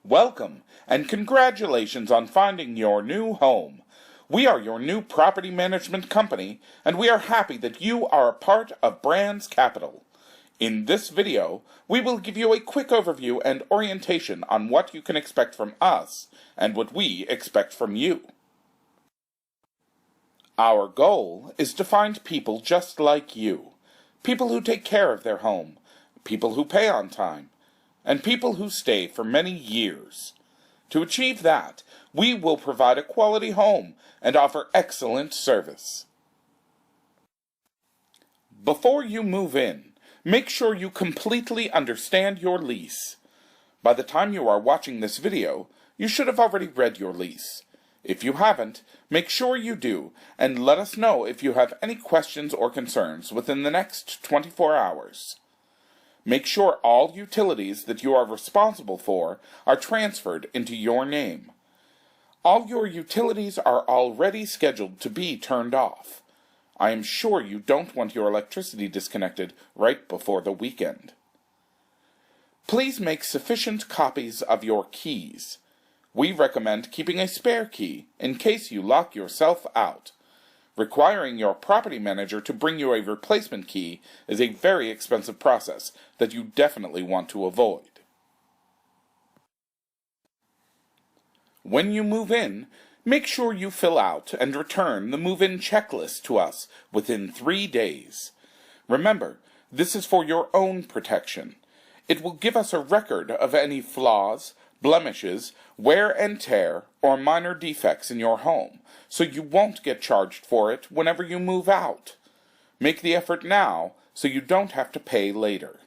Welcome, and congratulations on finding your new home. We are your new property management company, and we are happy that you are a part of Brands Capital. In this video, we will give you a quick overview and orientation on what you can expect from us and what we expect from you. Our goal is to find people just like you, people who take care of their home, people who pay on time, and people who stay for many years. To achieve that, we will provide a quality home and offer excellent service. Before you move in, make sure you completely understand your lease. By the time you are watching this video, you should have already read your lease. If you haven't, make sure you do, and let us know if you have any questions or concerns within the next 24 hours. Make sure all utilities that you are responsible for are transferred into your name. All your utilities are already scheduled to be turned off. I am sure you don't want your electricity disconnected right before the weekend. Please make sufficient copies of your keys. We recommend keeping a spare key in case you lock yourself out. Requiring your property manager to bring you a replacement key is a very expensive process that you definitely want to avoid. When you move in, make sure you fill out and return the move-in checklist to us within 3 days. Remember, this is for your own protection. It will give us a record of any flaws, blemishes, wear and tear, or minor defects in your home, so you won't get charged for it whenever you move out. Make the effort now so you don't have to pay later.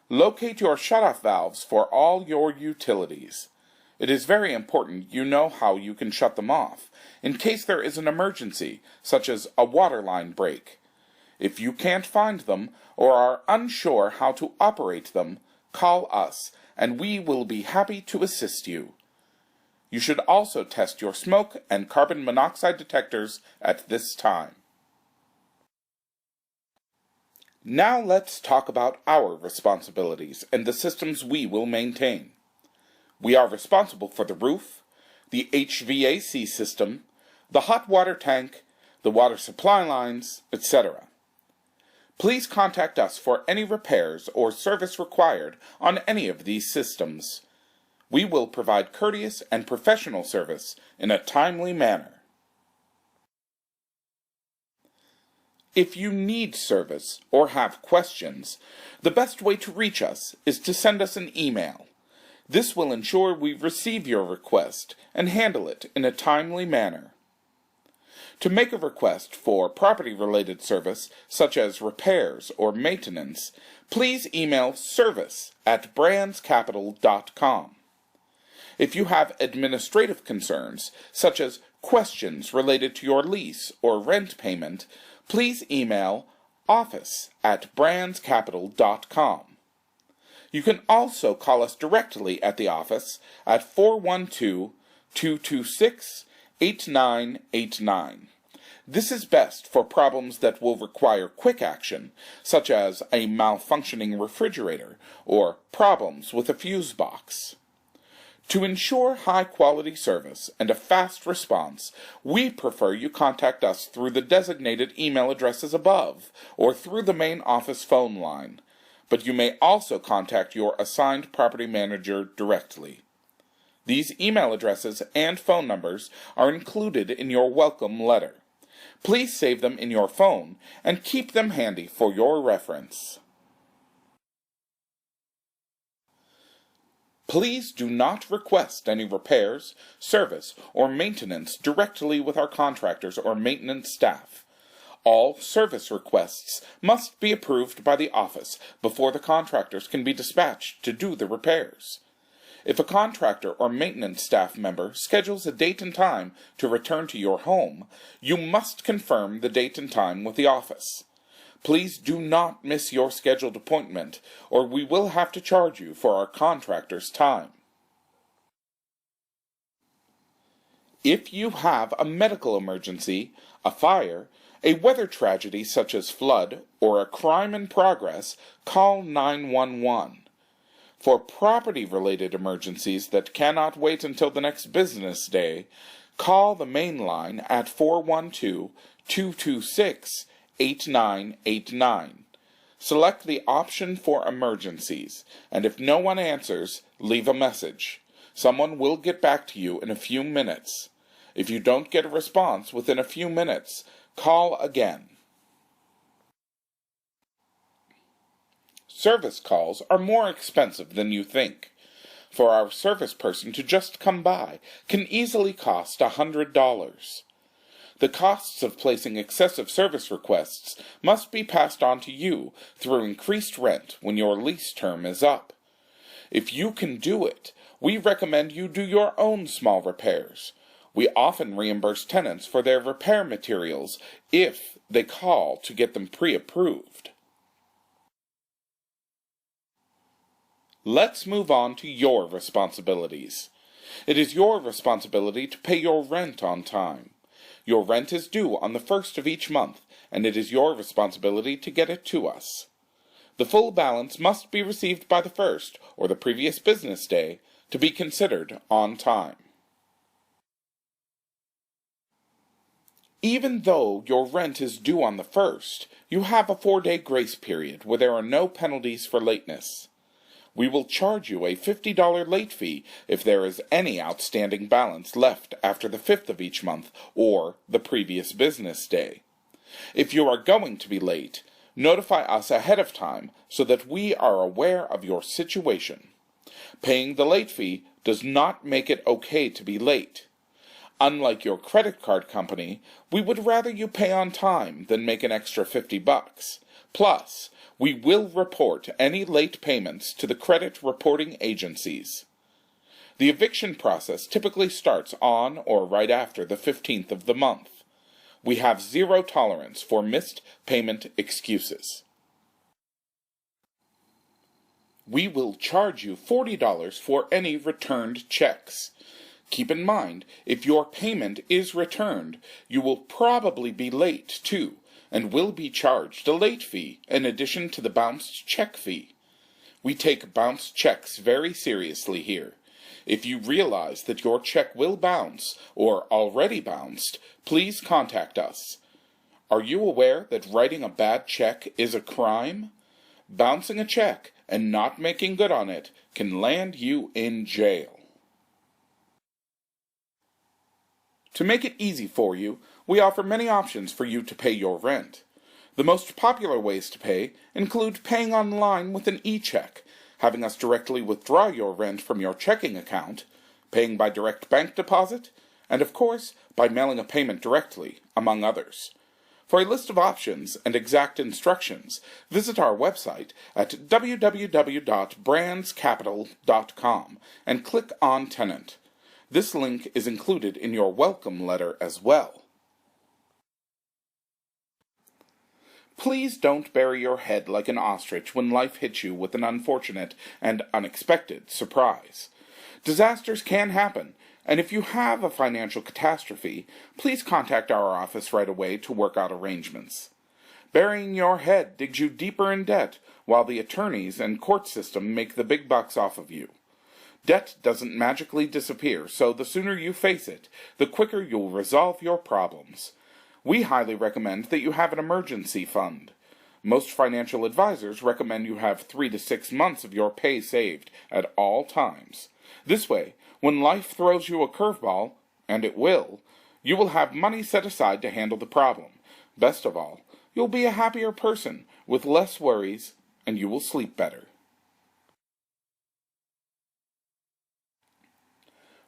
Locate your shutoff valves for all your utilities. It is very important you know how you can shut them off, in case there is an emergency, such as a water line break. If you can't find them, or are unsure how to operate them, call us, and we will be happy to assist you. You should also test your smoke and carbon monoxide detectors at this time. Now let's talk about our responsibilities and the systems we will maintain. We are responsible for the roof, the HVAC system, the hot water tank, the water supply lines, etc. Please contact us for any repairs or service required on any of these systems. We will provide courteous and professional service in a timely manner. If you need service or have questions, the best way to reach us is to send us an email. This will ensure we receive your request and handle it in a timely manner. To make a request for property-related service, such as repairs or maintenance, please email service@brandscapital.com. If you have administrative concerns, such as questions related to your lease or rent payment, please email office@brandscapital.com. You can also call us directly at the office at 412-226-8989. This is best for problems that will require quick action, such as a malfunctioning refrigerator or problems with a fuse box. To ensure high-quality service and a fast response, we prefer you contact us through the designated email addresses above or through the main office phone line, but you may also contact your assigned property manager directly. These email addresses and phone numbers are included in your welcome letter. Please save them in your phone and keep them handy for your reference. Please do not request any repairs, service, or maintenance directly with our contractors or maintenance staff. All service requests must be approved by the office before the contractors can be dispatched to do the repairs. If a contractor or maintenance staff member schedules a date and time to return to your home, you must confirm the date and time with the office. Please do not miss your scheduled appointment, or we will have to charge you for our contractor's time. If you have a medical emergency, a fire, a weather tragedy such as flood, or a crime in progress, call 911. For property-related emergencies that cannot wait until the next business day, call the main line at 412-226-8989. Select the option for emergencies, and if no one answers, leave a message. Someone will get back to you in a few minutes. If you don't get a response within a few minutes, call again. Service calls are more expensive than you think. For our service person to just come by can easily cost $100. The costs of placing excessive service requests must be passed on to you through increased rent when your lease term is up. If you can do it, we recommend you do your own small repairs. We often reimburse tenants for their repair materials if they call to get them pre-approved. Let's move on to your responsibilities. It is your responsibility to pay your rent on time. Your rent is due on the first of each month, and it is your responsibility to get it to us. The full balance must be received by the first, or the previous business day, to be considered on time. Even though your rent is due on the first, you have a 4-day grace period where there are no penalties for lateness. We will charge you a $50 late fee if there is any outstanding balance left after the 5th of each month or the previous business day. If you are going to be late, notify us ahead of time so that we are aware of your situation. Paying the late fee does not make it okay to be late. Unlike your credit card company, we would rather you pay on time than make an extra $50. Plus, we will report any late payments to the credit reporting agencies. The eviction process typically starts on or right after the 15th of the month. We have zero tolerance for missed payment excuses. We will charge you $40 for any returned checks. Keep in mind, if your payment is returned, you will probably be late too, and will be charged a late fee in addition to the bounced check fee. We take bounced checks very seriously here. If you realize that your check will bounce or already bounced, please contact us. Are you aware that writing a bad check is a crime? Bouncing a check and not making good on it can land you in jail. To make it easy for you, we offer many options for you to pay your rent. The most popular ways to pay include paying online with an e-check, having us directly withdraw your rent from your checking account, paying by direct bank deposit, and of course, by mailing a payment directly, among others. For a list of options and exact instructions, visit our website at www.brandscapital.com and click on Tenant. This link is included in your welcome letter as well. Please don't bury your head like an ostrich when life hits you with an unfortunate and unexpected surprise. Disasters can happen, and if you have a financial catastrophe, please contact our office right away to work out arrangements. Burying your head digs you deeper in debt, while the attorneys and court system make the big bucks off of you. Debt doesn't magically disappear, so the sooner you face it, the quicker you'll resolve your problems. We highly recommend that you have an emergency fund. Most financial advisors recommend you have 3 to 6 months of your pay saved at all times. This way, when life throws you a curveball, and it will, you will have money set aside to handle the problem. Best of all, you'll be a happier person with less worries, and you will sleep better.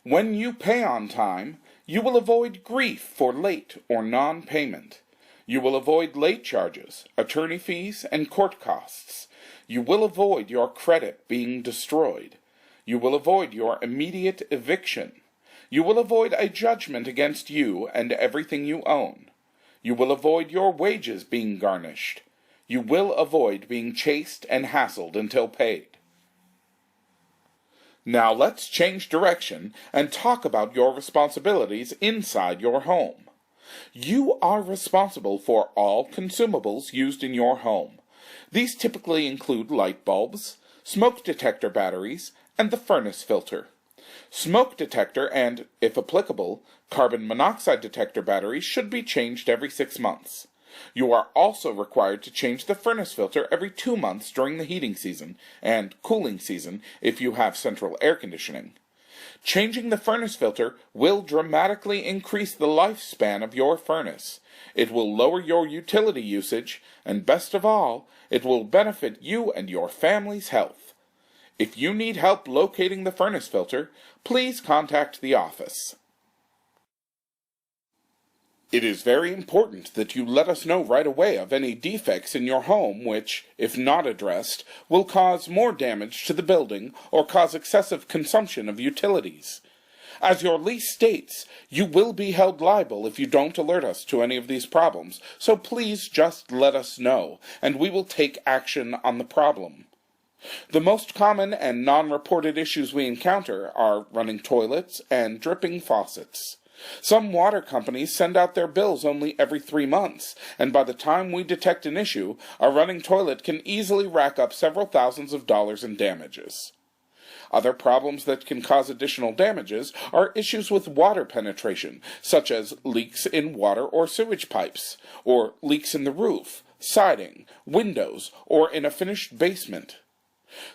When you pay on time, you will avoid grief for late or non-payment. You will avoid late charges, attorney fees, and court costs. You will avoid your credit being destroyed. You will avoid your immediate eviction. You will avoid a judgment against you and everything you own. You will avoid your wages being garnished. You will avoid being chased and hassled until paid. Now let's change direction and talk about your responsibilities inside your home. You are responsible for all consumables used in your home. These typically include light bulbs, smoke detector batteries, and the furnace filter. Smoke detector and, if applicable, carbon monoxide detector batteries should be changed every 6 months. You are also required to change the furnace filter every 2 months during the heating season and cooling season if you have central air conditioning. Changing the furnace filter will dramatically increase the lifespan of your furnace. It will lower your utility usage, and best of all, it will benefit you and your family's health. If you need help locating the furnace filter, please contact the office. It is very important that you let us know right away of any defects in your home which, if not addressed, will cause more damage to the building or cause excessive consumption of utilities. As your lease states, you will be held liable if you don't alert us to any of these problems, so please just let us know, and we will take action on the problem. The most common and non-reported issues we encounter are running toilets and dripping faucets. Some water companies send out their bills only every 3 months, and by the time we detect an issue, a running toilet can easily rack up several thousands of dollars in damages. Other problems that can cause additional damages are issues with water penetration, such as leaks in water or sewage pipes, or leaks in the roof, siding, windows, or in a finished basement.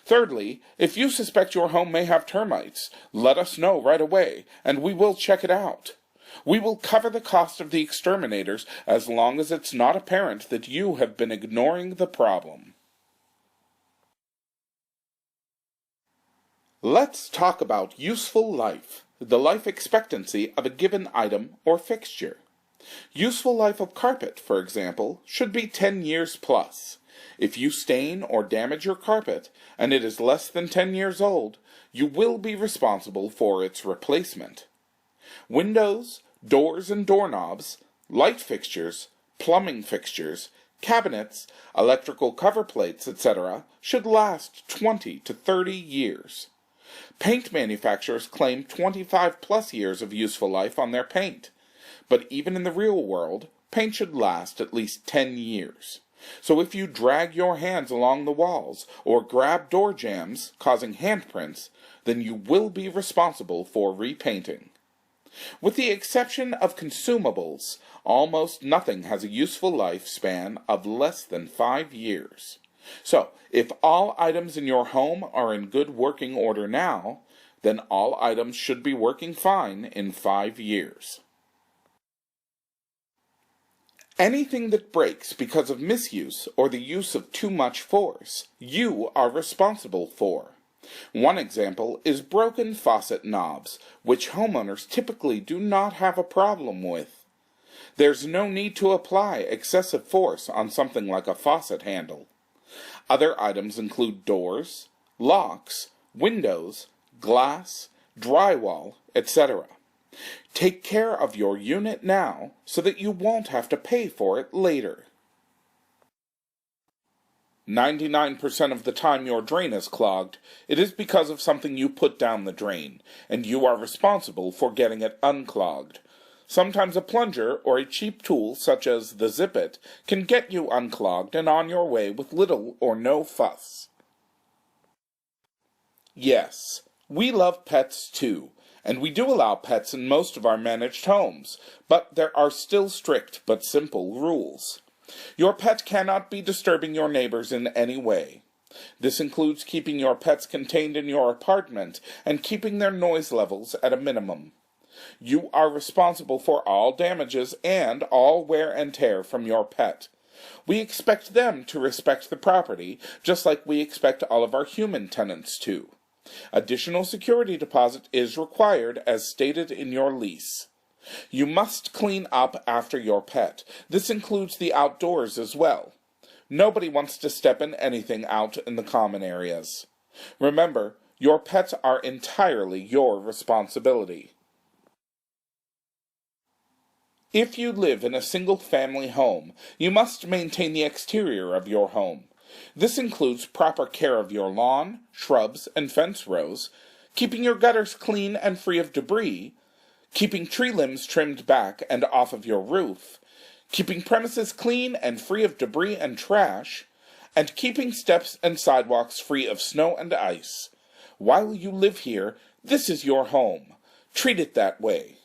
Thirdly, if you suspect your home may have termites, let us know right away, and we will check it out. We will cover the cost of the exterminators as long as it's not apparent that you have been ignoring the problem. Let's talk about useful life, the life expectancy of a given item or fixture. Useful life of carpet, for example, should be 10 years plus. If you stain or damage your carpet, and it is less than 10 years old, you will be responsible for its replacement. Windows, doors and doorknobs, light fixtures, plumbing fixtures, cabinets, electrical cover plates, etc. should last 20 to 30 years. Paint manufacturers claim 25 plus years of useful life on their paint, but even in the real world, paint should last at least 10 years. So if you drag your hands along the walls or grab door jambs causing handprints, then you will be responsible for repainting. With the exception of consumables, almost nothing has a useful lifespan of less than 5 years. So, if all items in your home are in good working order now, then all items should be working fine in 5 years. Anything that breaks because of misuse or the use of too much force, you are responsible for. One example is broken faucet knobs, which homeowners typically do not have a problem with. There's no need to apply excessive force on something like a faucet handle. Other items include doors, locks, windows, glass, drywall, etc. Take care of your unit now so that you won't have to pay for it later. 99% of the time your drain is clogged, it is because of something you put down the drain, and you are responsible for getting it unclogged. Sometimes a plunger or a cheap tool such as the Zip-It can get you unclogged and on your way with little or no fuss. Yes, we love pets too, and we do allow pets in most of our managed homes, but there are still strict but simple rules. Your pet cannot be disturbing your neighbors in any way. This includes keeping your pets contained in your apartment and keeping their noise levels at a minimum. You are responsible for all damages and all wear and tear from your pet. We expect them to respect the property, just like we expect all of our human tenants to. Additional security deposit is required as stated in your lease. You must clean up after your pet. This includes the outdoors as well. Nobody wants to step in anything out in the common areas. Remember, your pets are entirely your responsibility. If you live in a single-family home, you must maintain the exterior of your home. This includes proper care of your lawn, shrubs, and fence rows, keeping your gutters clean and free of debris, keeping tree limbs trimmed back and off of your roof, keeping premises clean and free of debris and trash, and keeping steps and sidewalks free of snow and ice. While you live here, this is your home. Treat it that way.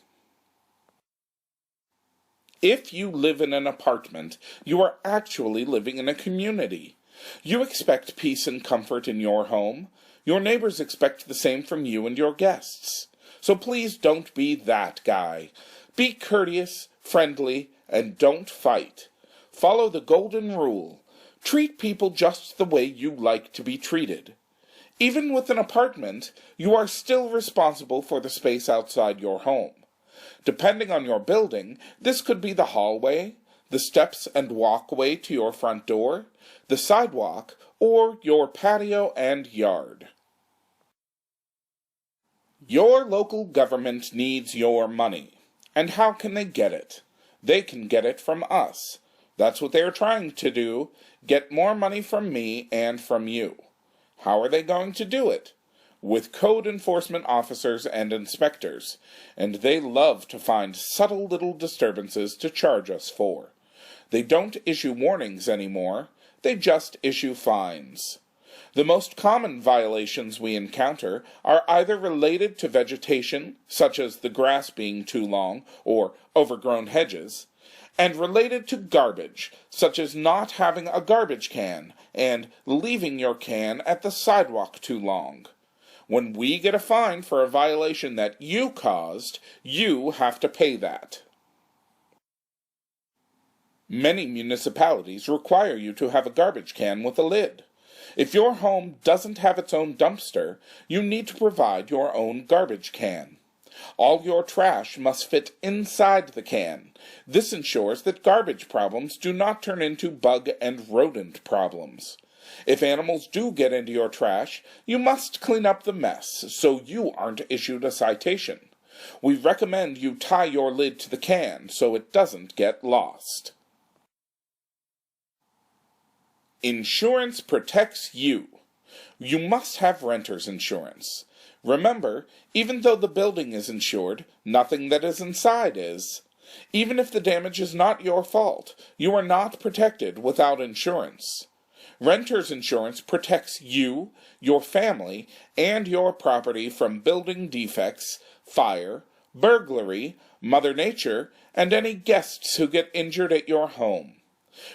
If you live in an apartment, you are actually living in a community. You expect peace and comfort in your home. Your neighbors expect the same from you and your guests. So please don't be that guy. Be courteous, friendly, and don't fight. Follow the golden rule. Treat people just the way you like to be treated. Even with an apartment, you are still responsible for the space outside your home. Depending on your building, this could be the hallway, the steps and walkway to your front door, the sidewalk, or your patio and yard. Your local government needs your money. And how can they get it? They can get it from us. That's what they're trying to do, get more money from me and from you. How are they going to do it? With code enforcement officers and inspectors, and they love to find subtle little disturbances to charge us for. They don't issue warnings anymore, they just issue fines. The most common violations we encounter are either related to vegetation, such as the grass being too long or overgrown hedges, and related to garbage, such as not having a garbage can and leaving your can at the sidewalk too long. When we get a fine for a violation that you caused, you have to pay that. Many municipalities require you to have a garbage can with a lid. If your home doesn't have its own dumpster, you need to provide your own garbage can. All your trash must fit inside the can. This ensures that garbage problems do not turn into bug and rodent problems. If animals do get into your trash, you must clean up the mess so you aren't issued a citation. We recommend you tie your lid to the can so it doesn't get lost. Insurance protects you. You must have renter's insurance. Remember, even though the building is insured, nothing that is inside is. Even if the damage is not your fault, you are not protected without insurance. Renter's insurance protects you, your family, and your property from building defects, fire, burglary, Mother Nature, and any guests who get injured at your home.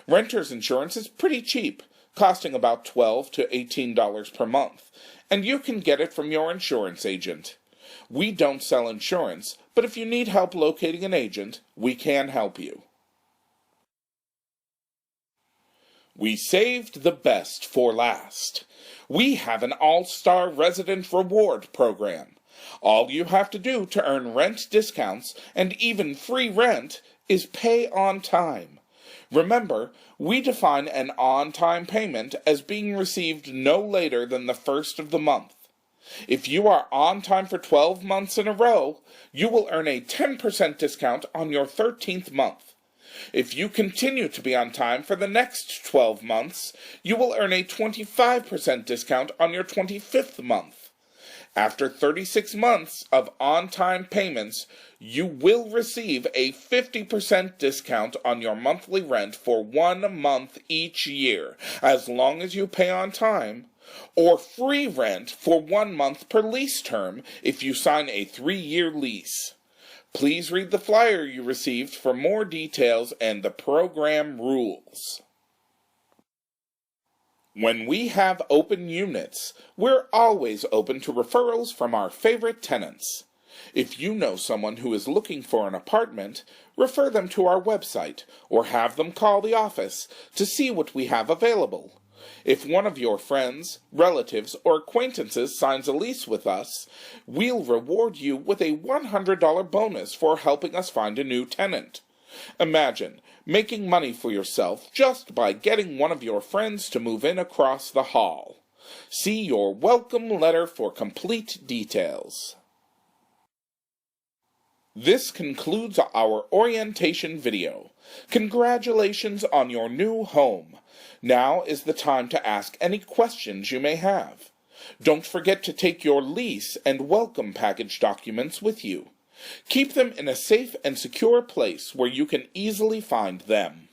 Renter's insurance is pretty cheap, costing about $12 to $18 per month, and you can get it from your insurance agent. We don't sell insurance, but if you need help locating an agent, we can help you. We saved the best for last. We have an all-star resident reward program. All you have to do to earn rent discounts and even free rent is pay on time. Remember, we define an on-time payment as being received no later than the first of the month. If you are on time for 12 months in a row, you will earn a 10% discount on your 13th month. If you continue to be on time for the next 12 months, you will earn a 25% discount on your 25th month. After 36 months of on-time payments, you will receive a 50% discount on your monthly rent for 1 month each year, as long as you pay on time, or free rent for 1 month per lease term if you sign a 3-year lease. Please read the flyer you received for more details and the program rules. When we have open units, we're always open to referrals from our favorite tenants. If you know someone who is looking for an apartment, refer them to our website or have them call the office to see what we have available. If one of your friends, relatives, or acquaintances signs a lease with us, we'll reward you with a $100 bonus for helping us find a new tenant. Imagine making money for yourself just by getting one of your friends to move in across the hall. See your welcome letter for complete details. This concludes our orientation video. Congratulations on your new home. Now is the time to ask any questions you may have. Don't forget to take your lease and welcome package documents with you. Keep them in a safe and secure place where you can easily find them.